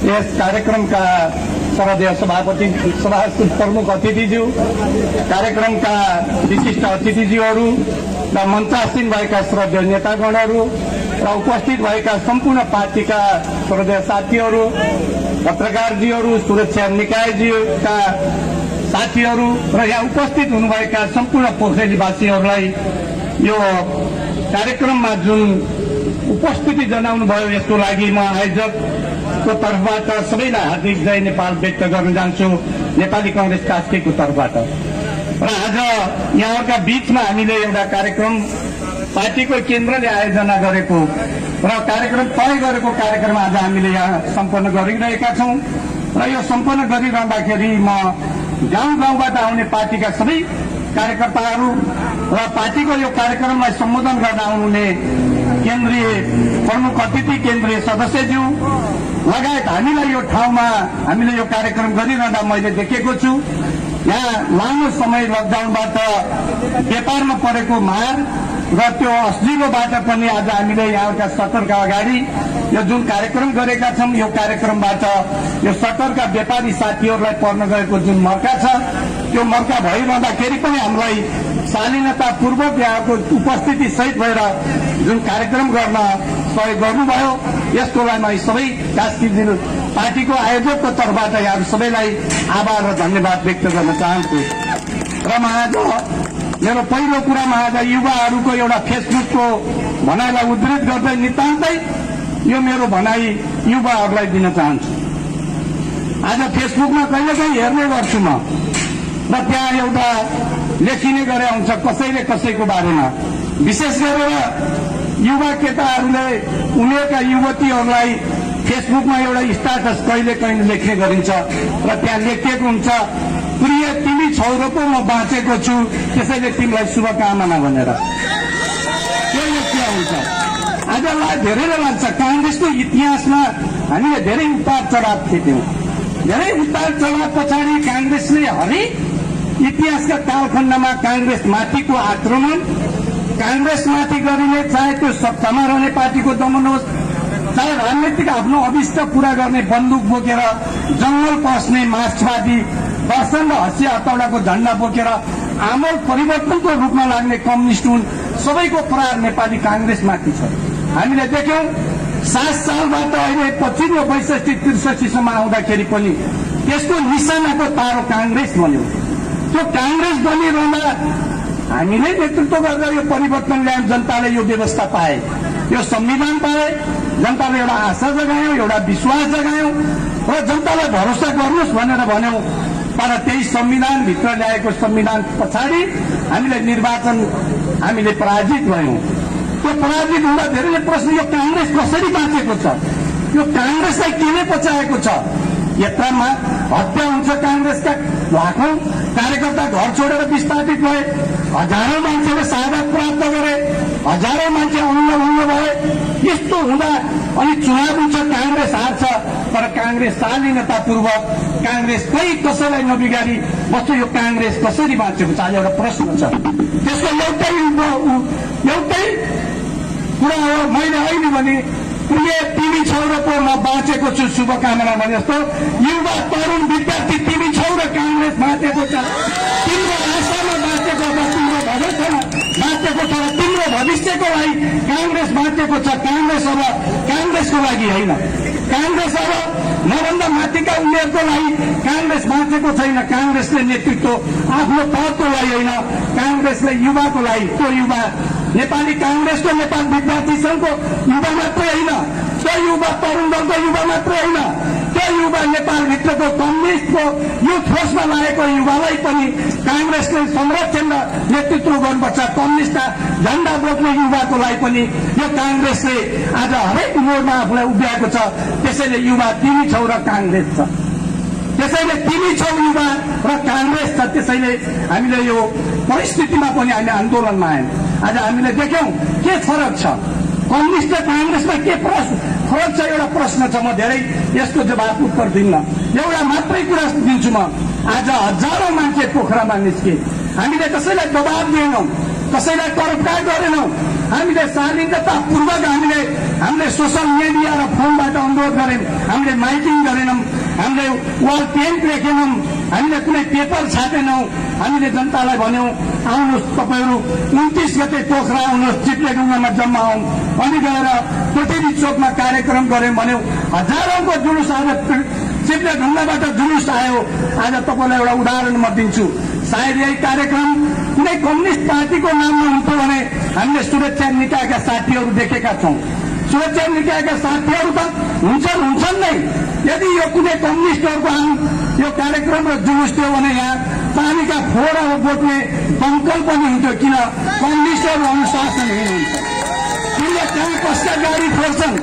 यस कार्यक्रमका श्रद्धेय सभापति सभा प्रमुख अतिथिज्यू, कार्यक्रमका विशिष्ट अतिथिज्यूहरू र मञ्चासीन भएका श्रद्धेय नेतागणहरू र उपस्थित भएका सम्पूर्ण पार्टीका श्रद्धेय साथीहरू, पत्रकारजीहरू, सुरक्षा निकायजीका साथीहरू र यहाँ उपस्थित हुनुभएका सम्पूर्ण पोखरेलीवासीहरूलाई यो कार्यक्रममा जुन उपस्थिति जनाउनु भयो यसको लागि म आयोजकको तर्फबाट सबैलाई हार्दिक जय नेपाल व्यक्त गर्न चाहन्छु, नेपाली कांग्रेस कास्कीको तर्फबाट। र आज यहाँहरूका बीचमा हामीले एउटा कार्यक्रम पार्टीको केन्द्रले आयोजना गरेको र कार्यक्रम तय गरेको कार्यक्रम आज हामीले यहाँ सम्पन्न गरिरहेका छौं र यो सम्पन्न गरिरहँदाखेरि म गाउँ गाउँबाट आउने पार्टीका सबै कार्यकर्ताहरू र पार्टीको यो कार्यक्रमलाई सम्बोधन गर्न आउनुहुने केन्द्रीय प्रमुख अतिथि, केन्द्रीय सदस्यज्यू लगायत हामीलाई यो ठाउँमा हामीले यो कार्यक्रम गरिरहँदा मैले देखेको छु। यहाँ लामो समय लकडाउनबाट व्यापारमा परेको मार र त्यो असलिलोबाट पनि आज हामीले यहाँका सटरका अगाडि यो जुन कार्यक्रम गरेका छौं, यो कार्यक्रमबाट यो सटरका व्यापारी साथीहरूलाई पर्न गएको जुन मर्का छ, त्यो मर्का भइरहँदाखेरि पनि हामीलाई शालीनतापूर्वक यहाँको उपस्थिति सहित भएर जुन कार्यक्रम गर्न सहयोग गर्नुभयो, यसको लागि म सबै कास्की जिल्ला पार्टीको आयोजकको तर्फबाट यहाँहरू सबैलाई आभार र धन्यवाद व्यक्त गर्न चाहन्छु। र म आज मेरो पहिलो कुरामा आज युवाहरूको एउटा फेसबुकको भनाइलाई उद्धृत गर्दै नितान्तै यो मेरो भनाइ युवाहरूलाई दिन चाहन्छु। आज फेसबुकमा कहिलेकाहीँ हेर्ने गर्छु म र त्यहाँ एउटा लेखिने गरे हुन्छ कसैले कसैको बारेमा, विशेष गरेर युवा केटाहरूले उमेरका युवतीहरूलाई फेसबुकमा एउटा स्ट्याटस कहिले कहिले लेख्ने गरिन्छ र त्यहाँ लेखिएको हुन्छ, प्रिय तिमी छौ पो म बाँचेको छु, त्यसैले तिमीलाई शुभकामना भनेर त्यो लेखिया हुन्छ। आज धेरैले लाग्छ कांग्रेसको इतिहासमा हामीले धेरै उतार चढाव थियौं, धेरै उतार चढाव पछाडि कांग्रेसले हरेक इतिहासका कालखण्डमा कांग्रेस माथिको आक्रमण, कांग्रेस माथि गरिने चाहे त्यो सत्तामा रहने पार्टीको दमन होस्, चाहे राजनीतिक आफ्नो अभिष्ट पूरा गर्ने बन्दुक बोकेर जंगल पस्ने मार्क्सवादी दर्शन र हँसिया हतौडाको झण्डा बोकेर आमूल परिवर्तनको रूपमा लाग्ने कम्युनिस्ट हुन्, सबैको प्रहार नेपाली कांग्रेसमाथि छ। हामीले देख्यौं 7 सालबाट अहिले पछिल्लो 62-63 सम्म आउँदाखेरि पनि त्यसको निशानाको तारो कांग्रेस बन्यो। त्यो कांग्रेस बनिरहँदा हामीले नेतृत्व गरेर यो परिवर्तन ल्यायौं, जनताले यो व्यवस्था पाए, यो संविधान पाए, जनताले एउटा आशा जगायौं, एउटा विश्वास जगायौं र जनतालाई भरोसा गर्नुहोस् भनेर भन्यौं। तर त्यही संविधान भित्र ल्याएको संविधान पछाडि हामीले निर्वाचन हामीले पराजित भयौं। त्यो पराजित हुँदा धेरैले प्रश्न, यो कांग्रेस कसरी बाँचेको छ, यो कांग्रेसलाई केले बचाएको छ? यत्रमा हत्या हुन्छ, कांग्रेसका लाखौं कार्यकर्ता घर छोडेर विस्थापित भए, हजारौं मान्छेले शहादत प्राप्त गरे, हजारौं मान्छे अंग भए। यस्तो हुँदा अनि चुनाव हुन्छ, कांग्रेस हार्छ, तर कांग्रेस शालीनतापूर्वक कांग्रेस कहीँ कसैलाई नबिगारी बस्छ। यो कांग्रेस कसरी बाँचेको छ आज एउटा प्रश्न छ। त्यसको एउटै कुरा हो, मैले अहिले भने प्रिय तिमी छौ र पो म बाँचेको छु, शुभकामना भने जस्तो युवा तरुण विद्यार्थी तिमी छौ र कांग्रेस बाँचेको छ, तिम्रो आशामा बाँचेको छ, तिम्रो भविष्यमा बाँचेको छ, तिम्रो भविष्यको लागि कांग्रेस बाँचेको छ। कांग्रेस अब कांग्रेसको लागि होइन, कांग्रेस अब मभन्दा माथिका उमेरको लागि कांग्रेस बाँचेको छैन। कांग्रेसले नेतृत्व आफ्नो पदको लागि होइन, कांग्रेसले युवाको लागि, त्यो युवा नेपाली कांग्रेसको, नेपाल विद्यार्थी संघको युवा मात्रै होइन, त्यो युवा तरुण दलको युवा मात्रै होइन, त्यो युवा नेपालभित्रको कम्युनिस्टको युथ फोर्समा लागेको युवालाई पनि कांग्रेसले संरक्षण र नेतृत्व गर्नुपर्छ। कम्युनिस्टका झण्डा बोक्ने युवाको लागि पनि यो कांग्रेसले आज हरेक मोडमा आफूलाई उभ्याएको छ। त्यसैले युवा तिमी छौ र कांग्रेस छ, त्यसैले तिमी छौ युवा र कांग्रेस छ। त्यसैले हामीले यो परिस्थितिमा पनि हामी आन्दोलनमा आयौं। आज हामीले देख्यौं के फरक छ, कम्युनिस्ट र कांग्रेसमा के फरक छ, एउटा प्रश्न छ। म धेरै यसको जवाब उत्तर दिन्न, एउटा मात्रै कुरा दिन्छु म। आज हजारौं मान्छे पोखरामा निस्के, हामीले कसैलाई दबाब दिएनौं, कसैलाई करप्ट गरेनौं। हामीले शालीनतापूर्वक हामीले सोशल मिडिया र फोनबाट अनुरोध गर्यौं, हामीले माइकिङ गरेनौं, हामीले वाल पेन्ट लेखेनौं, हामीले कुनै पेपर छापेनौं। हामीले जनतालाई भन्यौं आउनुहोस् तपाईहरू 29 गते पोखरा आउनुहोस्, चिप्लेढुङ्गामा जम्मा हौं। अनि गएर कोटेली चोकमा कार्यक्रम गर्यौं भन्यौं। हजारौंको जुलुस आज चिप्लेढुङ्गाबाट जुलुस आयो। आज तपाईलाई एउटा उदाहरण म दिन्छु। सायद यही कार्यक्रम कुनै कम्युनिस्ट पार्टीको नाममा हुन्थ्यो भने हामीले सुरक्षा निकायका साथीहरू देखेका छौं। सुरक्षा निकायका साथीहरू त हुन्छन् नै। यदि यो कुनै कम्युनिस्टहरूको यो कार्यक्रम र जुलुस थियो भने यहाँ पानीका फोडा बोक्ने दमकल पनि हुन्थ्यो। किन कम्युनिस्टहरू अनुशासनहीन हुन्छ। तिनले कहाँ कसका गाडी फोड्छन्,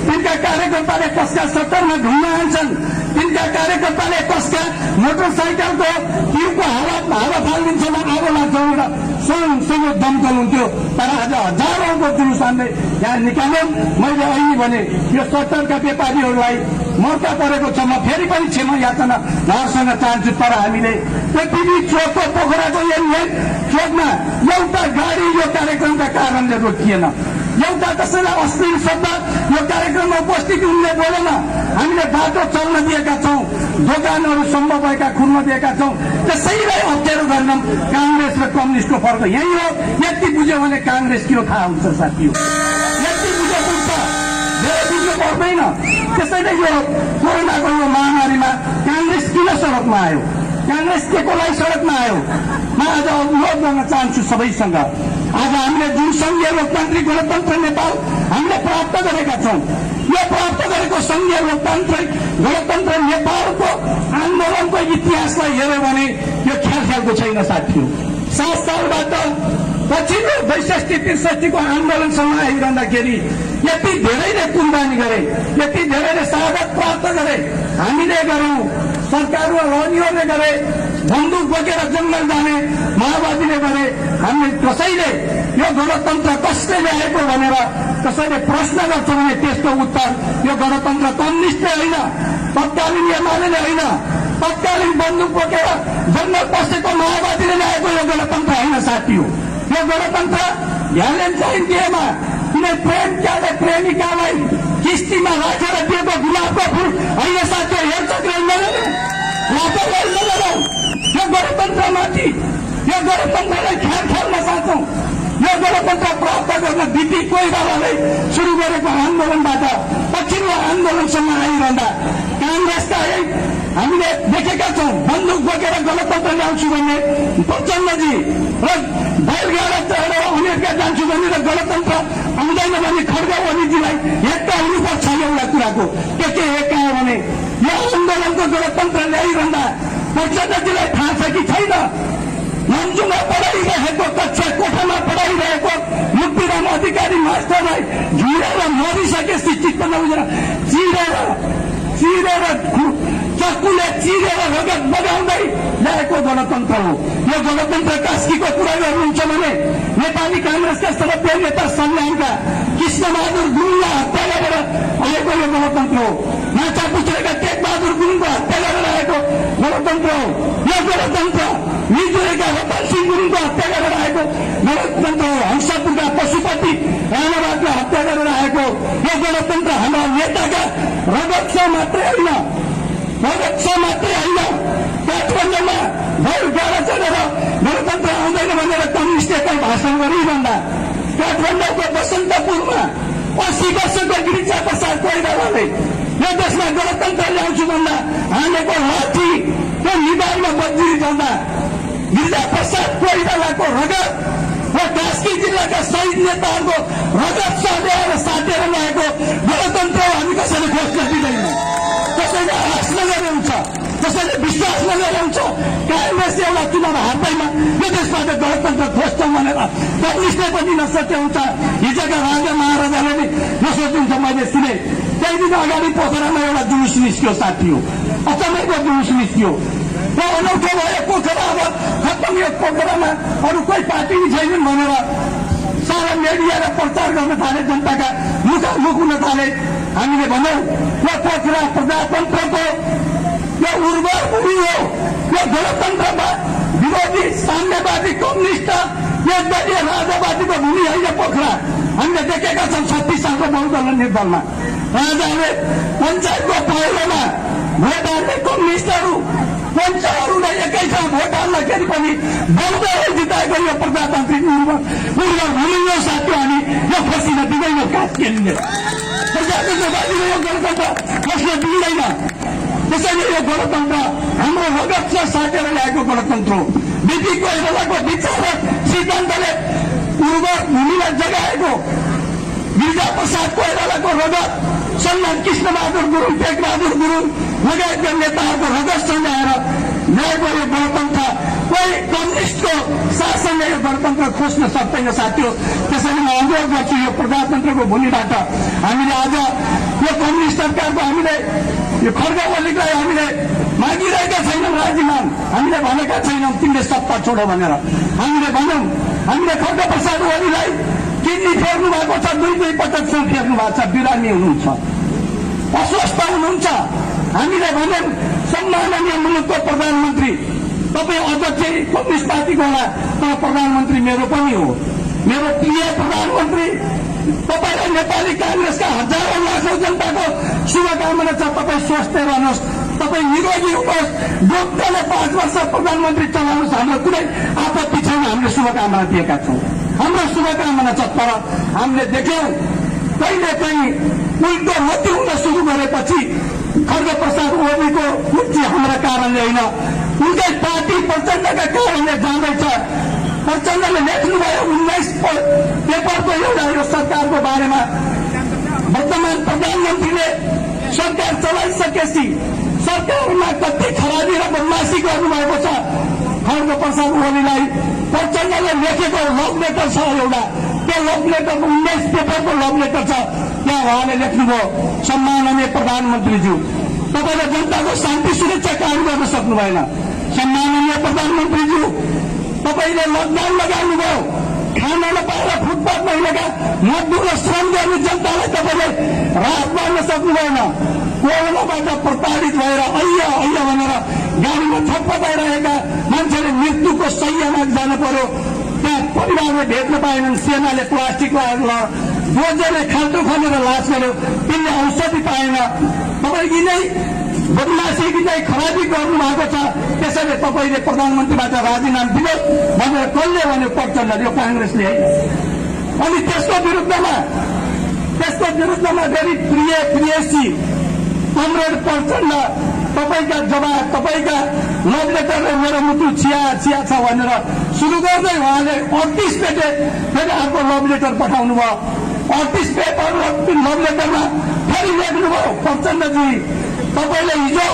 तिनका कार्यकर्ताले कसका सत्तरमा ढुङ्गा हान्छन्, तिनका कार्यकर्ताले कसका मोटरसाइकलको ट्युबको हावा फालिदिन्छन्, आगो लाग्छ। एउटा सँगसँगै दमकल हुन्थ्यो। तर आज हजारौंको जुलुस हामीले यहाँ निकाल्यौं। मैले अहिले भने यो सत्तरका व्यापारीहरूलाई मौका परेको छ। म फेरि पनि क्षमा याचना उहाँसँग चाहन्छु। तर हामीले पृथ्वी चोकको पोखराको चोकमा एउटा गाडी यो कार्यक्रमका कारणले रोकिएन। एउटा कसैलाई अश्लील शब्द यो कार्यक्रममा उपस्थित हुने बोलेन। हामीले बाटो चल्न दिएका छौं, दोकानहरू सम्भव भएका खुल्न दिएका छौं। त्यसैलाई अप्ठ्यारो गर्छौं। कांग्रेस र कम्युनिस्टको फरक यही हो। यति बुझ्यो भने कांग्रेस के हो थाहा हुन्छ साथी। यति बुझ्यो बुझ्छ, धेरै बुझ्नु पर्दैन। त्यसैले यो कोरोनाको यो महामारीमा कांग्रेस किन सड़कमा आयो, कांग्रेस के को लागि सड़कमा आयो? म आज अनुरोध गर्न चाहन्छु सबैसँग। आज हामीले जुन संघीय लोकतान्त्रिक गणतन्त्र नेपाल हामीले प्राप्त गरेका छौं, यो प्राप्त गरेको संघीय लोकतान्त्रिक गणतन्त्र नेपालको आन्दोलनको इतिहासलाई हेर्यो भने यो ख्यालको छैन साथी। 7 सालबाट पछिल्लो 62-63 को आन्दोलनसम्म आइरहँदाखेरि यति धेरैले कुर्बानी गरे, यति धेरैले शहादत प्राप्त गरे। हामीले गर्यौं, सरकार र लड्नेहरूले गरे, बन्दुक बोकेर जंगल जाने माओवादीले गरे। हामीले कसैले यो गणतन्त्र कसले ल्याएको भनेर कसैले प्रश्न गर्छ भने त्यसको उत्तर यो गणतन्त्र कम्युनिस्टले होइन, तत्कालीन एमाले होइन, तत्कालीन बन्दुक बोकेर जंगल पसेको माओवादीले ल्याएको यो गणतन्त्र होइन साथी हो। यो गणतन्त्र भ्यालेन्टाइन डेमा कुनै प्रेमिकाले प्रेमिकालाई किस्तीमा राखेर दिएको गुलाबको फूल होइन साथी। हेर्छ यो गणतन्त्रमाथि, यो गणतन्त्रलाई ख्याल चाहन्छौं। यो गणतन्त्र प्राप्त गर्न बिपी कोइरालाले शुरू गरेको आन्दोलनबाट पछिल्लो आन्दोलनसम्म आइरहँदा कांग्रेसका हामीले देखेका छौं। बन्दुक बोकेर गणतन्त्र ल्याउँछु भन्ने प्रचण्डजी र बैलगाडा चढेर अमेरिका जान्छु भने र गणतन्त्र आउँदैन भने खड्गा ओलीजीलाई हेक्का हुनुपर्छ। एउटा कुराको के एक आयो भने यो आन्दोलनको गणतन्त्र ल्याइरहँदा प्रचण्डजीलाई थाहा छ कि छैन? मन्जुमा पढाइरहेको, कक्षा कोठामा पढाइरहेको मुक्तिराम अधिकारी मास्टरलाई झुरेर मरिसकेपछि चित्त नबुझेर चिरेर चक्कुले चिरेर रगत बगाउँदै ल्याएको गणतन्त्र हो। यो गणतन्त्र कास्कीको कुरा गर्नुहुन्छ भने नेपाली कांग्रेसका सदस्य नेता संग्रामका कृष्णबहादुर गुरुङलाई हत्या गरेर आएको यो गणतन्त्र हो। माछा पुछरेका टेकबहादुर गुरुङको हत्या गरेर आएको गणतन्त्र हो। यो गणतन्त्र मिजुरेका रतन सिंह गुरुङको हत्या गरेर आएको गणतन्त्र हो। हंसपुरका पशुपति राणावादको हत्या गरेर आएको यो गणतन्त्र हाम्रा नेताका रगत छ मात्रै होइन, काठमाडौँमा बैलगाडा चढेर गणतन्त्र आउँदैन भनेर कम्युनिस्टले भाषण गरिरहँदा काठमाडौँको बसन्तपुरमा 80 वर्षको गिरिजा प्रसाद कोइरालाले यो देशमा गणतन्त्र ल्याउँछु भन्दा हानेको लाठी त्यो निधारमा बजिरहँदा गिरिजा प्रसाद कोइरालाको रगत र कास्की जिल्लाका शहीद नेताहरूको रगत सडेर साटेर ल्याएको गणतन्त्र हामी कसैले घोषणा दिँदैनौँ, कसैले आश नगरेर हुन्छ, कसैले विश्वास नगरेर हुन्छ। कांग्रेस एउटा चुनाव हार्दैमा यो देशबाट गणतन्त्र खोज्छौँ भनेर कम्युनिस्टले पनि नसके हुन्छ। हिजोका राजा महाराजाले पनि नसोचिन्छ। मैले सुने केही दिन अगाडि पोखरामा एउटा जुलुस निस्क्यो साथी हो, अचम्मैको जुलुस निस्क्यो। र अनौठो भयो पोखरा, अब खत्तम यो पोखरामा अरू कोही पार्टी छैनन् भनेर सारा मिडिया र प्रचार गर्न थाले, जनताका मुखामुख हुन थाले। हामीले भन्यौं यो पोखरा प्रजातन्त्रको यो उर्वर भूमि हो। यो गणतन्त्रमा विरोधी साम्यवादी कम्युनिस्ट निर्दलीय राजावादीको भूमि होइन पोखरा। हामीले देखेका छौँ 36 सालको बहुदल निर्दलमा राजाले पञ्चायतको पहिलोमा भोट हाल्ने कम्युनिस्टहरू पञ्चहरूलाई एकै ठाउँ भोट हाल्दाखेरि पनि बहुदलले जिताएको यो प्रजातान्त्रिक उर्वर भूमियो साथी हामी यो फसिन दिँदैन। कास केन्द्रले प्रजातन्त्रवादीले यो गणतन्त्र फस्न दिँदैन। त्यसैले यो गणतन्त्र हाम्रो रगतले साटेर ल्याएको गणतन्त्र हो। बिपी कोइरालाको विचार सिद्धान्तले उर्वर भूमिलाई जगाएको गिरिजा प्रसाद कोइरालाको रगत, सन्मान कृष्णबहादुर गुरुङ, टेकबहादुर गुरुङ लगायतका नेताहरूको रगत सँगाएर ल्याएको यो गणतन्त्र कोही कम्युनिस्टको शासनले यो गणतन्त्र खोज्न सक्दैन साथीहरू। त्यसैले म अनुरोध गर्छु यो प्रजातन्त्रको भूमिबाट हामीले आज यो कम्युनिस्ट सरकारको हामीले यो खड्ग ओलीलाई हामीले मागिरहेका छैनौँ राजीनाम। हामीले भनेका छैनौँ तिमीले सत्ता छोडो भनेर। हामीले भन्यौँ हामीले खड्ग प्रसाद ओलीलाई किडनी फेर्नु भएको छ, दुई पटक फेर्नु भएको छ, बिरामी हुनुहुन्छ, अस्वस्थ हुनुहुन्छ। हामीले भन्यौँ सम्माननीय मुलुकको प्रधानमन्त्री तपाईँ अध्यक्ष कम्युनिस्ट पार्टीको होला, तर प्रधानमन्त्री मेरो पनि हो, मेरो प्रिय प्रधानमन्त्री। तपाईँलाई नेपाली कांग्रेसका हजारौं लाखौं जनताको शुभकामना छ। तपाईँ स्वस्थ रहनुहोस्, तपाईँ निरोगी हुनुहोस्, लोकले 5 वर्ष प्रधानमन्त्री चलाउनुहोस्। हाम्रो कुनै आपत्ति छैन, हामीले शुभकामना दिएका छौँ, हाम्रो शुभकामना छ। तर हामीले देख्यौं कहिले कहीँ उल्टो मती हुन सुरु गरेपछि खड्ग प्रसाद ओलीको मुक्ति हाम्रा कारणले होइन, उनकै पार्टी प्रचण्डका कारणले जाँदैछ। प्रचण्डले लेख्नुभयो 19 पेपरको एउटा यो सरकारको बारेमा। वर्तमान प्रधानमन्त्रीले सरकार चलाइसकेपछि सरकारमा कति खराबी र बदमाशी गर्नुभएको छ। खड्ग प्रसाद ओलीलाई प्रचण्डले लेखेको लभ लेटर छ एउटा, त्यो लभ लेटर 19 पेपरको लभ लेटर छ। त्यहाँ उहाँले लेख्नुभयो, सम्माननीय प्रधानमन्त्रीज्यू तपाईँले जनताको शान्ति सुरक्षा कायम गर्न सक्नु भएन। सम्माननीय प्रधानमन्त्रीज्यू तपाईँले लकडाउन लगाउनुभयो, खाना नपाएर फुटपाथमा हिँडेका मजदुर र श्रम गर्ने जनतालाई तपाईँले राहत गर्न सक्नु भएन। कोरोनाबाट प्रताडित भएर अय्या भनेर गाडीमा छटपटाइरहेका मान्छेले मृत्युको शय्यामा जानु पर्यो, त्यहाँ परिवारले भेट्न पाएनन्। सेनाले प्लास्टिक बोझले खाल्टो खनेर लास गर्यो, तिनले औषधि पाएन। तपाईँ किनै बदमाशी किनै खराबी गर्नु भएको छ। त्यसैले तपाईँले प्रधानमन्त्रीबाट राजीनामा दिनुहोस् भनेर कसले भन्यो? प्रचण्डले, यो कांग्रेसले है। अनि त्यसको विरुद्धमा फेरि प्रियसी कमरेड प्रचण्ड तपाईँका जवाब, तपाईँका लभ लेटरले मेरो मुटु छिया छ भनेर सुरु गर्दै उहाँले 38 पेटे फेरि अर्को लभ लेटर पठाउनु भयो। 38 पेपर लभ लेटरमा फेरि लेख्नुभयो, प्रचण्डजी तपाईँले हिजो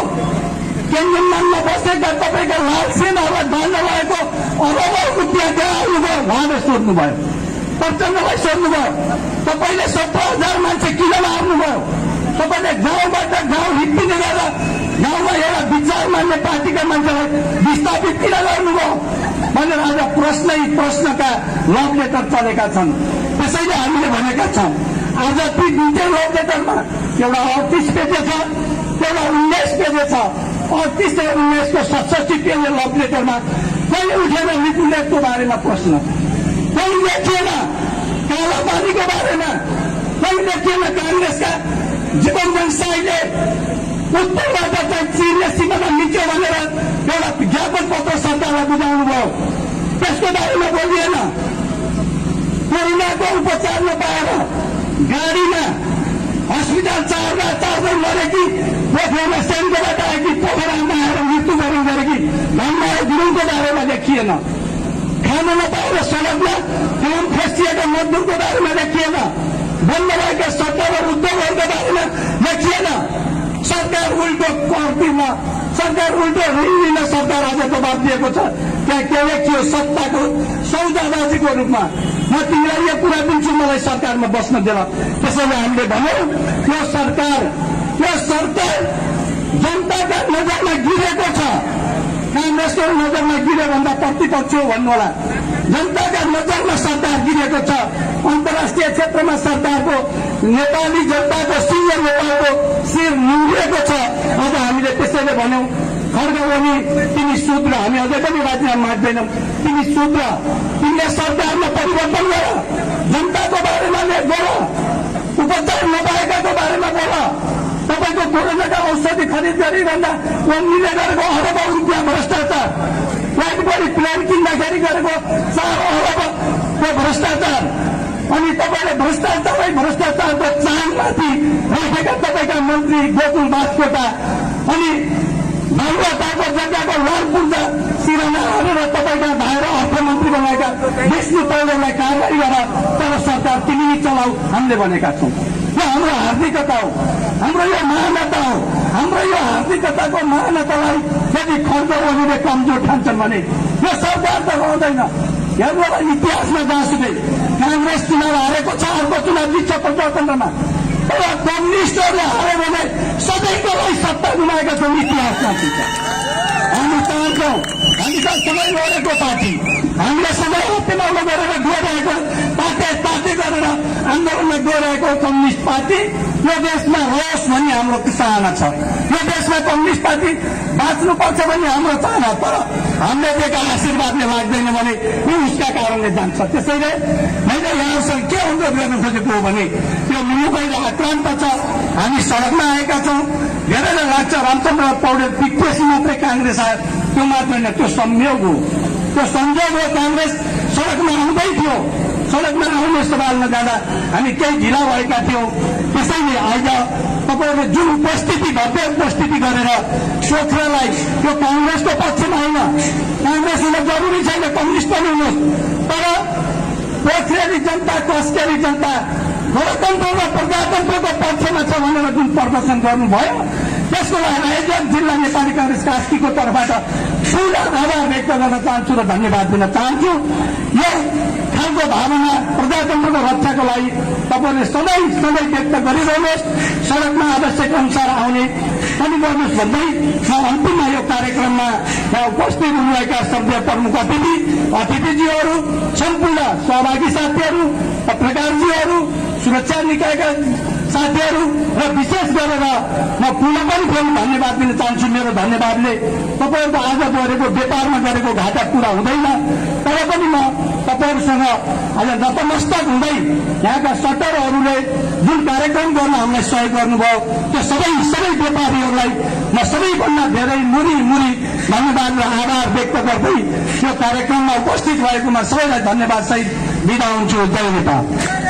केन्द्रमानमा बसेका तपाईँका लालसेनहरूलाई दान भएको अरबौं रुपियाँ कहाँ आउनुभयो? उहाँले सोध्नुभयो, प्रचण्डलाई सोध्नुभयो, तपाईँले 17,000 मान्छे किन आउनुभयो? तपाईँले गाउँबाट गाउँ हिँड्ने गरेर गाउँमा एउटा विचार मान्ने पार्टीका मान्छेलाई विस्थापित किन गर्नुभयो भनेर आज प्रश्नका लभ लेटर चलेका छन्। त्यसैले हामीले भनेका छौँ आज ती दुईटै लभ लेटरमा एउटा 38 पेजे छ, एउटा 19 पेजे छ। 38 र 19 को 67 पेजे लभ लेटरमा कहिले उठेन लिपुलेखको बारेमा प्रश्न, कहिले लेखिएन कालापानीको बारेमा, कहिले लेखिएन कांग्रेसका जीवन व्यवसायीले उत्तरबाट चाहिँ चीनले सीमामा निच्यो भनेर एउटा ज्ञापन पत्र सरकारलाई बुझाउनु भयो, त्यसको बारेमा बोलिएन। कोरोनाको उपचार नपाएर गाडीमा हस्पिटल चार्दै मरेकी, पोखरामा सेन्टबाट आएकी, पोखरामा आएर मृत्यु गरेकी धनमाया गुरुङको बारेमा लेखिएन। खाना नपाएर सडकमा काम फसिएका मजदुरको बारेमा लेखिएन। बन्द भएका सरकार र उद्योगहरूको बारेमा लेखिएन। सरकार उल्टो कर तिर्न, सरकार उल्टो ऋण लिन सरकार आज जवाब दिएको छ। त्यहाँ के लेखियो? सत्ताको सौदाबाजीको रूपमा म तिमीलाई यो कुरा दिन्छु, मलाई सरकारमा बस्न देन। त्यसैले हामीले भन्यौं यो सरकार जनताका नजरमा गिरेको छ। कांग्रेसको नजरमा गिरे भन्दा प्रतिपक्ष हो भन्नु होला। जनताका नजरमा सरकार गिरेको छ। अन्तर्राष्ट्रिय क्षेत्रमा सरकारको नेपाली जनताको सिंह नेपालको शिर निहुरिएको छ। अब हामीले त्यसैले भन्यौं खड्ग ओली तिमी शूद्र, हामी अझै पनि राजीनामा माग्दैनौँ, तिमी शूद्र, तिमीले सरकारमा परिवर्तन गर, जनताको बारेमा बोल, उपचार नपाएकाको बारेमा बोल। तपाईँको कोरोनाका औषधि खरिद गरिरहँदा कम्पनीले गरेको अरबौं रुपियाँ भ्रष्टाचार, व्हाइट बडी प्लेन किन्दाखेरि गरेको 4 अरबको भ्रष्टाचार, अनि तपाईँले भ्रष्टाचारको चाङमाथि राखेका तपाईँका मन्त्री गोकुल बास्कोटा अनि भानुवाटाको जग्गाको लालपुर्जा सिराना हालेर तपाईँका भाइर अर्थमन्त्री बनाएका विष्णु पौडेललाई कारवाही गर, तर सरकार तिमी चलाऊ हामीले भनेका छौँ। यो हाम्रो हार्दिकता हो, हाम्रो यो महानता हो। हाम्रो यो हार्दिकताको महानतालाई यदि खड्ग ओलीले कमजोर ठान्छन् भने यो सरकार त रहँदैन। हेर्नुहोला इतिहासमा जहाँसुकै कांग्रेस चुनाव हारेको छ, अर्को चुनाव जित्छ प्रजातन्त्रमा, तर कम्युनिस्टहरूले हारे भने सबैको लागि सत्ता गुमाएका छौँ इतिहासमा। हामी चाहन्छौँ, हामी त सबै लडेको पार्टी, हामीले सबै हत्यामा गरेर गइरहेको पार्टी गरेर आन्दोलनमा गइरहेको कम्युनिस्ट पार्टी यो देशमा रहोस् भन्ने हाम्रो चाहना छ। यो देशमा कम्युनिस्ट पार्टी बाँच्नुपर्छ भन्ने हाम्रो चाहना, तर हामीले दिएका आशीर्वादले लाग्दैन भने यो उसका कारणले जान्छ। त्यसैले मैले यहाँसँग के अनुरोध गर्न खोजेको हो भने त्यो मुलुकैले आक्रान्त छ, हामी सडकमा आएका छौँ। धेरैलाई लाग्छ रामचन्द्र पौडेल पिट्टेपछि मात्रै कांग्रेस आयो, त्यो मात्र होइन, त्यो संयोग हो, त्यो संयोग हो। कांग्रेस सडकमा आउँदै थियो, सडकमा आउने सवालमा जाँदा हामी केही ढिला भएका थियौँ। त्यसैले आज तपाईँहरूले जुन उपस्थिति भव्य उपस्थिति गरेर सोख्रालाई त्यो कांग्रेसको पक्षमा होइन, कांग्रेस हुन जरुरी छैन, कम्युनिस्ट पनि हुनुहोस्, तर पोखरेली जनता, कस्केरी जनता गणतन्त्र र प्रजातन्त्रको पक्षमा छ भनेर जुन प्रदर्शन गर्नुभयो त्यसको लागि आयोजक जिल्ला नेपाली कांग्रेसका अस्तिको तर्फबाट ठूलो आभार व्यक्त गर्न चाहन्छु र धन्यवाद दिन चाहन्छु। यो खालको भावना प्रजातन्त्रको रक्षाको लागि तपाईँले सधैँ व्यक्त गरिरहनुहोस्, सडकमा आवश्यक अनुसार आउने पनि गर्नुहोस् भन्दै म अन्तिममा यो कार्यक्रममा यहाँ उपस्थित हुनुभएका सभ्य प्रमुख अतिथिज्यूहरू, सम्पूर्ण सहभागी साथीहरू, पत्रकारजीहरू, सुरक्षा निकायका साथीहरू र विशेष गरेर म पुनः पनि फेरि धन्यवाद दिन चाहन्छु। मेरो धन्यवादले तपाईँहरूको आज गरेको व्यापारमा गरेको घाटा पूरा हुँदैन, तर पनि म तपाईँहरूसँग आज नतमस्तक हुँदै यहाँका सटरहरूले जुन कार्यक्रम गर्न हामीलाई सहयोग गर्नुभयो त्यो सबै व्यापारीहरूलाई म सबैभन्दा धेरै मुरी धन्यवाद र आभार व्यक्त गर्दै यो कार्यक्रममा उपस्थित भएकोमा सबैलाई धन्यवाद सहित बिदा हुन्छु। जय नेपाल।